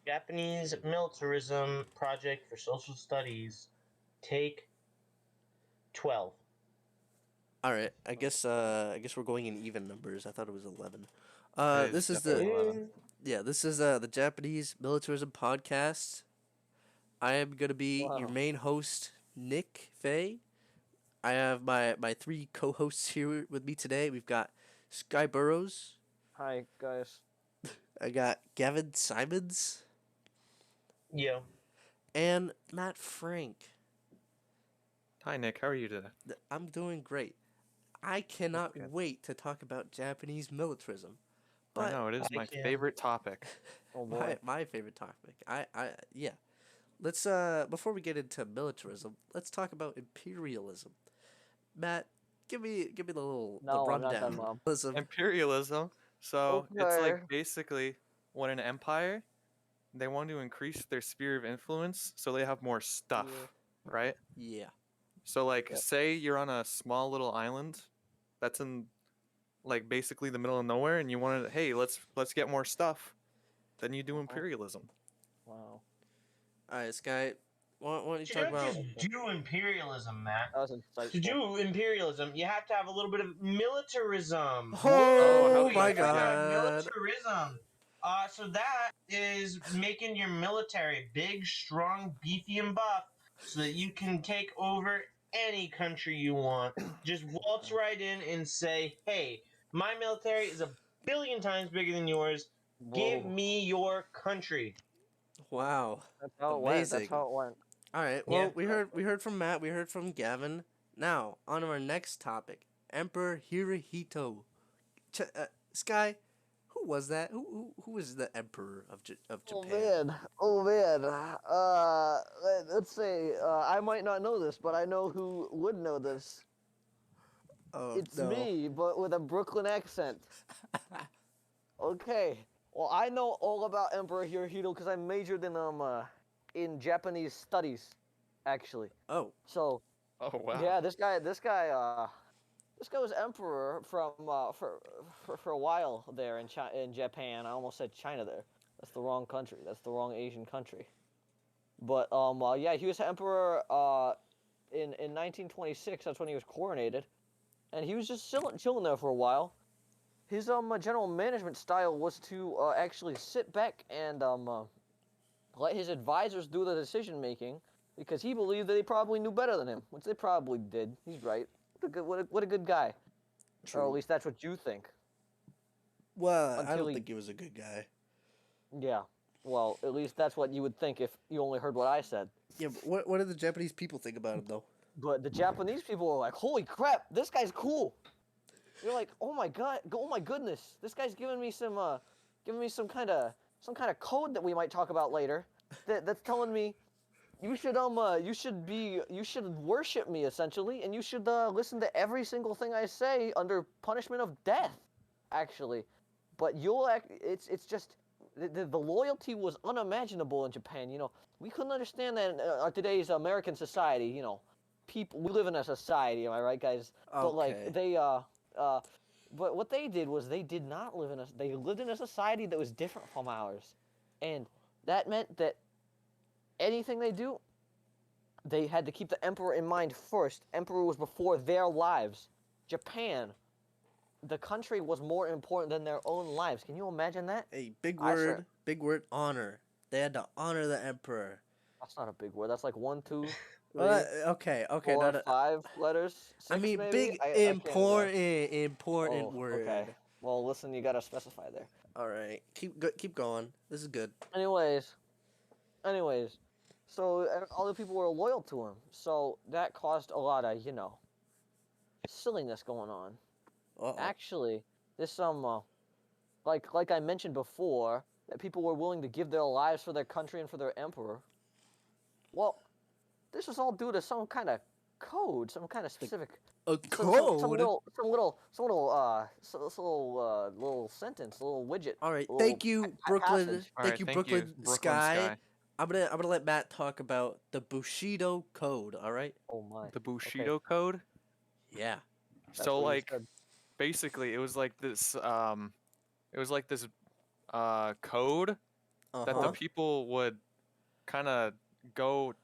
Japanese Militarism Project for Social Studies, take 12. All right. I guess we're going in even numbers. I thought it was 11. It is This is definitely the 11. this is the Japanese Militarism Podcast. I am gonna be your Wow. main host, Nick Faye. I have my three co-hosts here with me today. We've got Sky Burrows. Hi, guys. I got Gavin Simons Yo. and Matt Frank. Hi, Nick. How are you today? I'm doing great. I cannot good. wait to talk about Japanese militarism. I But know, it is I my can. favorite topic. Oh boy. my favorite topic. Yeah. Let's before we get into militarism, let's talk about imperialism. Matt, give me the No, the I'm not rundown. done, Mom. Imperialism. So it's Okay. like basically when an empire, they want to increase their sphere of influence so they have more stuff, right? Yeah. So like Yep. say you're on a small little island that's in like basically the middle of nowhere and you want to hey, let's get more stuff. Then you do imperialism. Wow. All right, Sky. Why don't you You talk don't about? just do imperialism, Matt. That was To insightful. do imperialism, you have to have a little bit of militarism. Oh, how You could I have to have God. militarism. So that is making your military big, strong, beefy, and buff, so that you can take over any country you want. Just waltz right in and say, "Hey, my military is a billion times bigger than yours. Give Whoa. me your country." Wow. That's how it went. That's Amazing. how it went. All right. Yeah. Well, we heard from Matt. We heard from Gavin. Now on to our next topic. Emperor Hirohito. Sky. Who was that? Who was the emperor of Japan? Oh man. Let's say I might not know this, but I know who would know this. Oh It's no. me, but with a Brooklyn accent. Okay. Well, I know all about Emperor Hirohito because I majored in Japanese studies, actually. Oh. So Oh wow. yeah, this guy was emperor from for a while there in Japan. I almost said China there. That's the wrong country. That's the wrong Asian country. But yeah, he was emperor in 1926. That's when he was coronated, and he was just chilling there for a while. His general management style was to actually sit back and let his advisors do the decision making because he believed that they probably knew better than him, which they probably did. He's right. What a good guy. True. Or at least that's what you think. Well, I Until don't he- think he was a good guy. Yeah. Well, at least that's what you would think if you only heard what I said. Yeah, but what did the Japanese people think about him though? But the Japanese people were like, "Holy crap, this guy's cool." You're like, "Oh my god, oh my goodness, this guy's giving me some kind of code that we might talk about later. That's telling me you should worship me essentially, and you should listen to every single thing I say under punishment of death, actually. But it's just the loyalty was unimaginable in Japan. You know, we couldn't understand that in today's American society. You know, we live in a society, am I right, guys? But like Okay. they but what they did was they lived in a society that was different from ours, and that meant that anything they do, they had to keep the emperor in mind first. Emperor was before their lives. Japan, the country was more important than their own lives. Can you imagine that? A big I saw- word, honor. They had to honor the emperor. That's not a big word. That's like 1, 2, 3, Okay, 4, no. 5 letters. 6 I mean, maybe? big, I can't important Oh, word. okay. Well, listen, you gotta specify there. All right, keep going. This is good. Anyways, so all the people were loyal to him. So that caused a lot of, silliness going on. Uh-oh. Actually, this like I mentioned before, that people were willing to give their lives for their country and for their emperor. Well, this was all due to some kind of code, some kind of specific A some code. little sentence, a little widget. All right, little thank you, Brooklyn. passage. All Thank right, you, thank you, Brooklyn, Brooklyn Sky. Sky. I'm gonna let Matt talk about the Bushido Code. All right. Oh my. The Bushido Code. Yeah. That's So what you like said. basically it was like this code that the Uh-huh. people would kind of go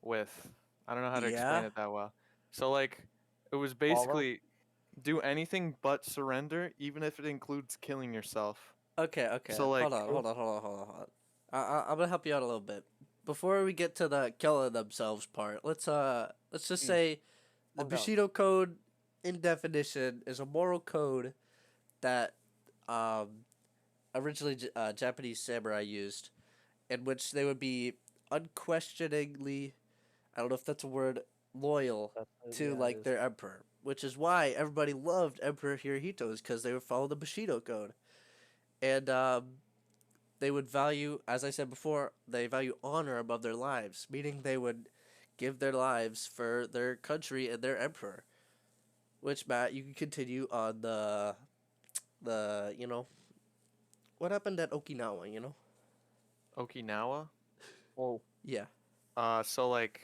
with. I don't know how to explain Yeah. it that well. So like it was Follow? basically do anything but surrender, even if it includes killing yourself. Okay, okay. So like Hold on. I'm gonna help you out a little bit. Before we get to the killing themselves part, let's just Mm. say the Calm down. Bushido Code, in definition, is a moral code that originally Japanese samurai used, in which they would be unquestioningly, I don't know if that's a word, loyal to Yeah, it like is. their emperor, which is why everybody loved Emperor Hirohito, is because they would follow the Bushido Code, and they would value, as I said before, they value honor above their lives, meaning they would give their lives for their country and their emperor. Which, Matt, you can continue on the what happened at Okinawa, Okinawa. Well, Yeah. So like,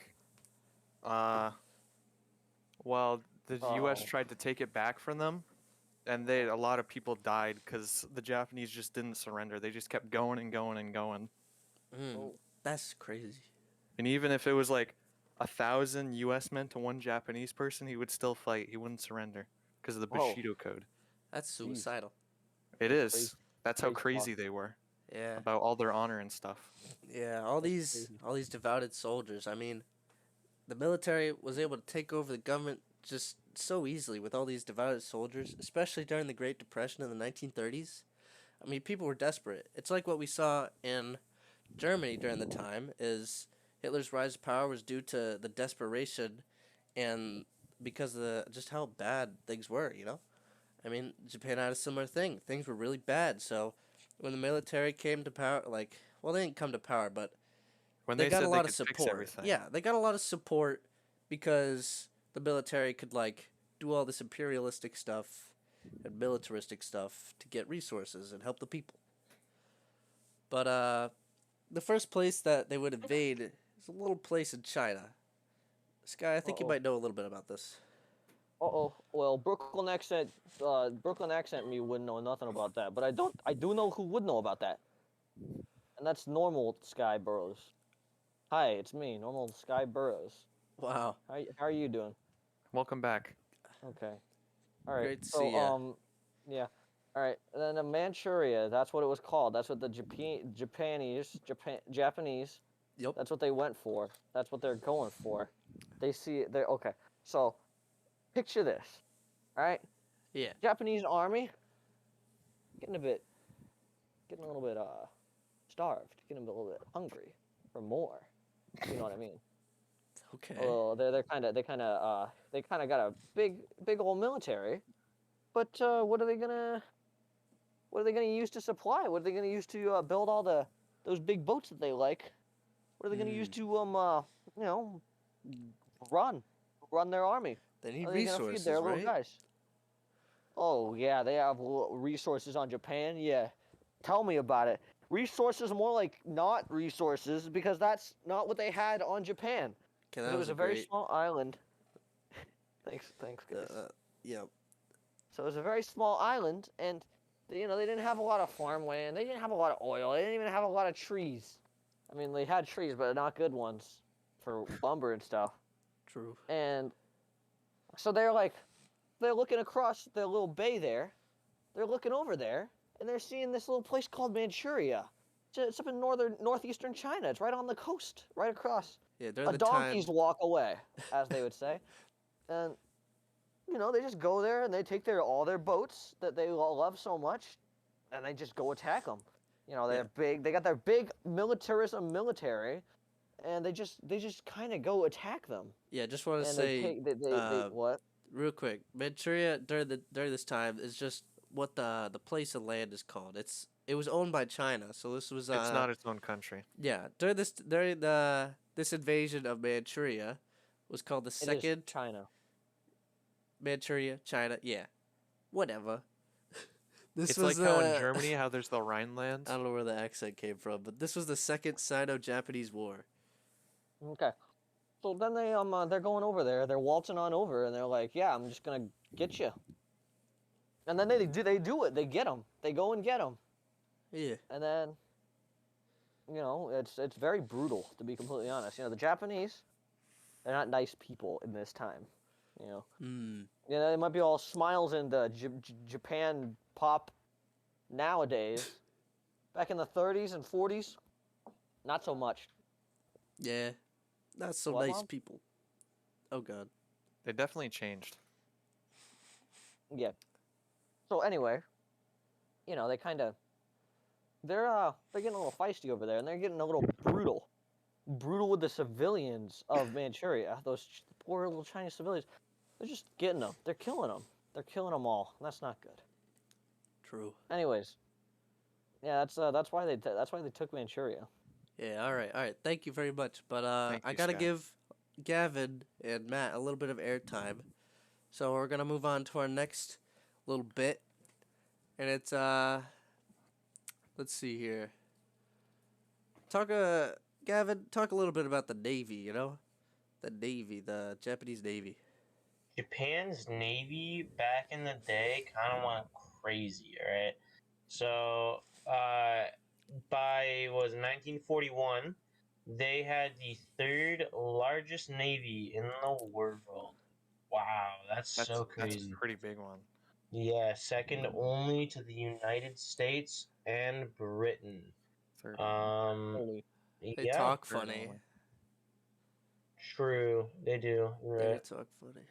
uh, well, the U.S. Oh. tried to take it back from them, and a lot of people died because the Japanese just didn't surrender. They just kept going and going and going. Mm, Oh. that's crazy. And even if it was like 1,000 U.S. men to one Japanese person, he would still fight. He wouldn't surrender because of the Whoa. Bushido Code. That's suicidal. It That's is. crazy. That's how Crazy talk. crazy they were Yeah. about all their honor and stuff. Yeah, crazy. all these devoted soldiers. I mean, the military was able to take over the government just so easily with all these devoted soldiers, especially during the Great Depression in the 1930s. I mean, people were desperate. It's like what we saw in Germany during the time is Hitler's rise to power was due to the desperation and because of just how bad things were. I mean, Japan had a similar thing. Things were really bad, so when the military came to power, they didn't come to power, but When they they got a said they lot of could fix support. everything. Yeah, they got a lot of support because the military could do all this imperialistic stuff and militaristic stuff to get resources and help the people. But the first place that they would invade is a little place in China. Sky, I think you Uh-oh. might know a little bit about this. Uh-oh. Well, Brooklyn accent me wouldn't know nothing about that, but I do know who would know about that. And that's Normal Sky Burrows. Hi, it's me, Normal Sky Burrows. Wow, How are you doing? Welcome back. Okay. All right. great to So, see ya. yeah. All right. And then the Manchuria, that's what it was called. That's what the Japanese, Yep. that's what they went for. That's what they're going for. They're okay. So, picture this. All right? Yeah. Japanese army getting a little bit starved, getting a little bit hungry for more. You know what I mean? Okay. Oh, they kind of got a big old military, but what are they gonna use to supply? What are they gonna use to build all those big boats that they like? What are they gonna use to you know run their army? They need How are they gonna feed resources, their little right? guys? Oh yeah, they have resources on Japan. Yeah, tell me about it. Resources more like not resources because that's not what they had on Japan. Okay, It that was was a very great. small island. Thanks, guys. Yep. So it was a very small island, and they didn't have a lot of farmland. They didn't have a lot of oil. They didn't even have a lot of trees. I mean, they had trees, but not good ones for lumber and stuff. True. And so they're looking across the little bay there. They're looking over there, and they're seeing this little place called Manchuria. It's up in northeastern China. It's right on the coast, right across. Yeah, during A the time. donkey's walk away, as they would say. And they just go there and they take all their boats that they love so much, and they just go attack them. They got their big military, and they just kind of go attack them. Yeah, just want to And say they what? real quick. Manchuria during this time is just what the place of land is called. It was owned by China, so this was It's not its own country. yeah, during this invasion of Manchuria was called the It is second China. Manchuria, China. Yeah. Whatever. This It's was like how in Germany, how there's the Rhineland. I don't know where the accent came from, but this was the second Sino-Japanese War. Okay. So then they're going over there. They're waltzing on over, and they're like, "Yeah, I'm just gonna get you." And then they do it. They get them. They go and get them. Yeah. And then it's very brutal, to be completely honest. The Japanese, they're not nice people in this time. You know, Hmm. they might be all smiles in the Japan pop nowadays. Back in the 30s and 40s, not so much. Yeah. Not so What, nice Mom? people. Oh god. They definitely changed. Yeah. So anyway, they kind of they're getting a little feisty over there, and they're getting a little brutal with the civilians of Manchuria. Those poor little Chinese civilians. They're just getting them. They're killing them. They're killing them all. That's not good. True. Anyways, yeah, that's why they took Manchuria. Yeah, alright. Thank you very much. But Thank I you, gotta Sky. give Gavin and Matt a little bit of airtime. So we're gonna move on to our next little bit. And it's let's see here. Gavin, talk a little bit about the Navy, The Navy, the Japanese Navy. Japan's navy back in the day kind of went crazy, right? So, by was 1941, they had the third largest navy in the world. Wow, that's so That's crazy. a pretty big one. Yeah, second only to the United States and Britain. Third. Holy. They Yeah, talk third funny. only. true. They do. You're They right. talk funny.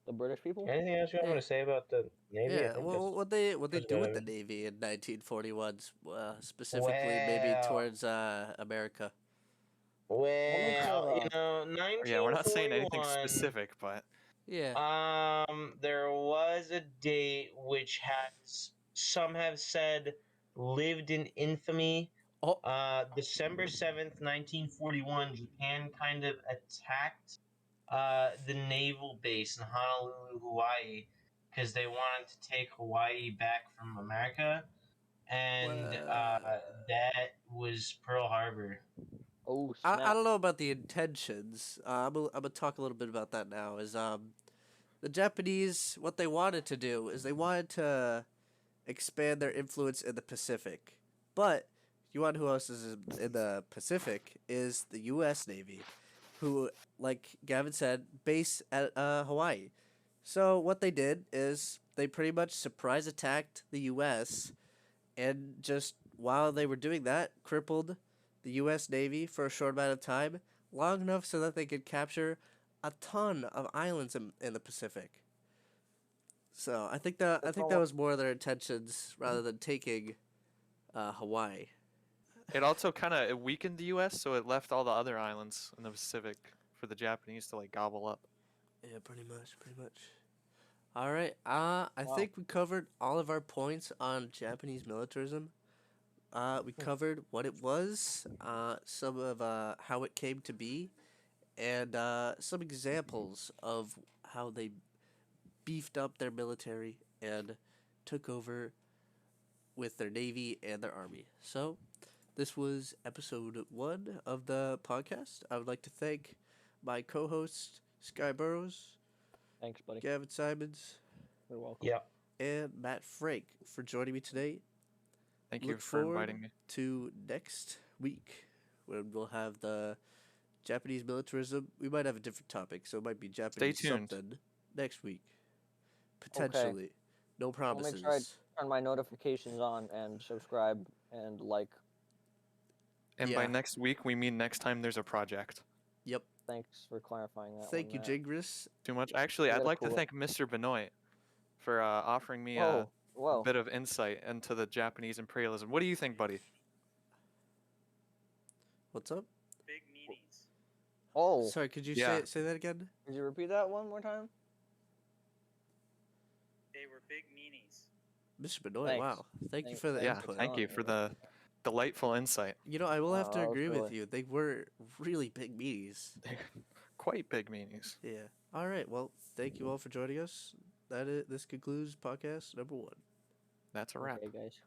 The British people? Anything else you want Yeah. to say about the Navy? I Yeah, think well, that's- what they that's do with about the it. Navy in 1941, specifically maybe Well, towards America. well, Yeah, we're not saying anything 1941. specific, but Yeah. There was a date which has some have said lived in infamy. Oh, December 7th, 1941, Japan kind of attacked the naval base in Honolulu, Hawaii, because they wanted to take Hawaii back from America, and well, that was Pearl Harbor. Oh I snap! don't know about the intentions. I'm gonna talk a little bit about that now. Is the Japanese, what they wanted to do is they wanted to expand their influence in the Pacific, but you want who else is in the Pacific is the U.S. Navy, who, like Gavin said, base at Hawaii. So what they did is they pretty much surprise attacked the U.S. and just while they were doing that, crippled the U.S. Navy for a short amount of time, long enough so that they could capture a ton of islands in the Pacific. So I think that That's all- was more their intentions rather than taking Hawaii. it also kind of weakened the U.S., so it left all the other islands in the Pacific for the Japanese to like gobble up. Yeah, pretty much. All right. I Wow. think we covered all of our points on Japanese militarism. We covered what it was, some of how it came to be, and some examples of how they beefed up their military and took over with their navy and their army. So, this was episode 1 of the podcast. I would like to thank my co-hosts Sky Burrows, Thanks, buddy. Gavin Simons, You're welcome. Yep. and Matt Frank for joining me today. Thank you Look for forward inviting me. to next week when we'll have the Japanese militarism. We might have a different topic, so it might be Japanese tuned. something next week. Potentially. No I'll promises. make sure I turn my notifications on and subscribe and like. And Yeah. by next week, we mean next time there's a project. Yep. Thanks for clarifying that. Thank you, Matt. Jingris. Too much? Actually, You I'd gotta like to cool it. thank Mr. Benoit for offering me Whoa, a whoa. bit of insight into the Japanese imperialism. What do you think, buddy? What's up? Big meanies. Oh, Sorry, could you Yeah. say that again? could you repeat that one more time? They were big meanies. Mr. Benoit, Thanks. wow. Thank you Thanks- for the thanks Yeah, input. thank you telling for me. the delightful insight. I will have Wow, to that was agree with really- you. They were really big meanies. Quite big meanies. Yeah. All right. Well, thank you all for joining us. This concludes podcast number 1. That's a wrap. Okay, guys.